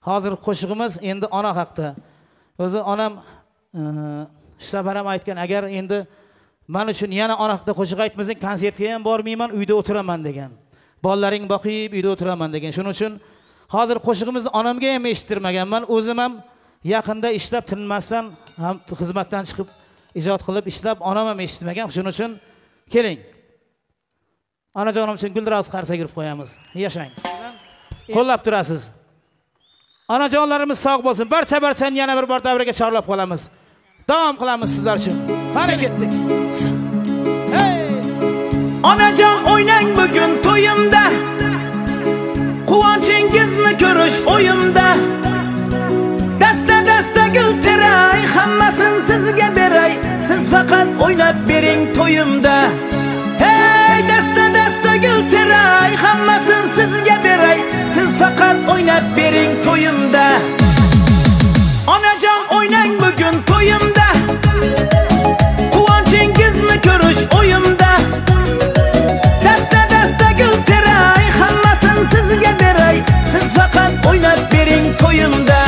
Hozir qo'shig'imiz endi ona haqida. O'zi onam safar ham aytgan, agar endi men uchun yana ona haqida qo'shiq aytmasang, konsertga ham bormayman, uyda o'tiraman degan. Bolalaring boqib, uyda o'tiraman degan. Shuning uchun hozir qo'shig'imizni onamga ham eshittirmaganman. O'zim ham yaqinda ishlab tinmasdan ham xizmatdan chiqib ijod qilib ishlab, onam ham eshitmagan. Shuning uchun keling. Onajonim uchun guldiroz qarsa kirib qo'yamiz. Yashang. Qo'llab turasiz. Onajonlarimiz sog' bo'lsin. Barcha-barchani yana bir bor davraga chorlab qolamiz. Davom qilamiz sizlar uchun. Qani ketdik. Hey! Onajon o'ynang bugun to'yimda. Quvonchingizni ko'rish o'yimda. Dasta gul teray, hammasini sizga beray. Siz faqat o'ynab bering to'yimda. Hey, dasta gul teray, hammasini sizga beray. Siz faqat o'ynab bering to'yimda. Onajon o'ynang bugun to'yimda. Quvonchingizni ko'rish o'yimda. Dasta gul teray, hammasini sizga beray. Siz faqat o'ynab bering to'yimda.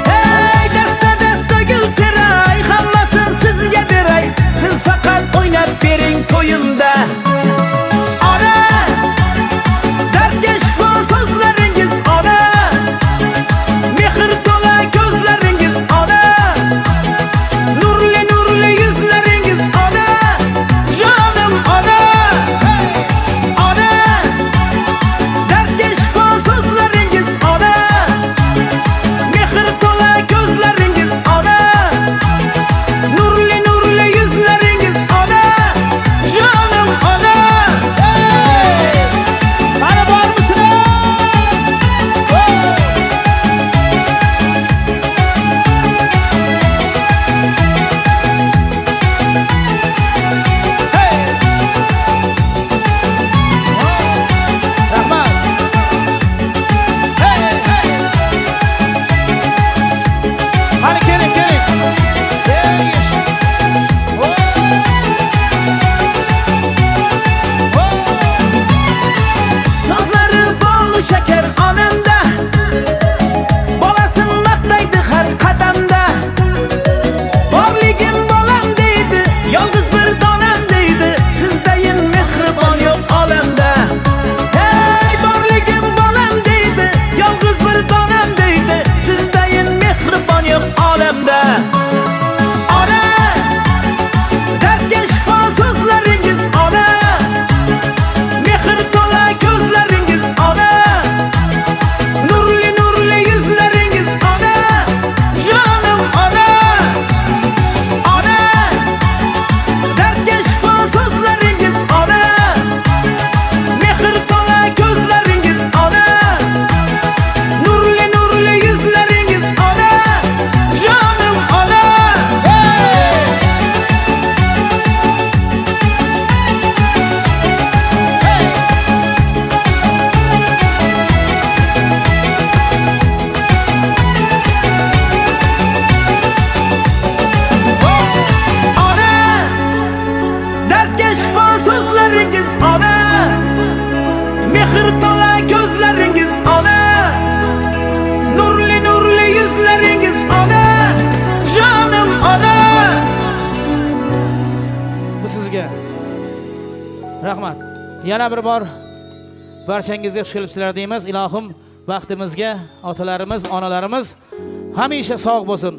Hey, dasta gul teray, hammasini sizga beray. Siz faqat o'ynab bering to'yimda. Ona, dardga shifo so'zlaringiz ona. Mehr to'la ko'zlaringiz ona. Nurli yuzlaringiz ona. Jonim ona. Ona, dardga shifo so'zlaringiz ona. Mehr to'la ko'zlaringiz ona. Nurli yuzlaringiz ona. Jonim ona. Ana bormisizlar? Rahmat. Hadi keling. Sözleri bol şeker anamda. Bolasın maqtaydi har qadamda. Borligim bolam deydi, yolg'iz bir donam deydi. Sizdayin mehribon yo'q olamda. Hey, borligim bolam deydi, yolg'iz bir donam deydi. Sizdayin mehribon yo'q olamda. Ona, dardga shifo so'zlaringiz ona. Mehr to'la ko'zlaringiz ona. Nurli yuzlaringiz ona. Jonim ona. Ona, dardga shifo so'zlaringiz ona. Mehr to'la ko'zlaringiz ona. Nurli yuzlaringiz ona. Jonim ona. Ona, dardga shifo so'zlaringiz ona. Mehr to'la ko'zlaringiz ona. Nurli yuzlaringiz ona. Jonim ona. Bu sizga. Rahmat. Yana bir bor barchangizga xush kelibsizlar deymiz. Ilohim vaqtimizga otalarimiz, onalarimiz hamisha sog' bo'lsin.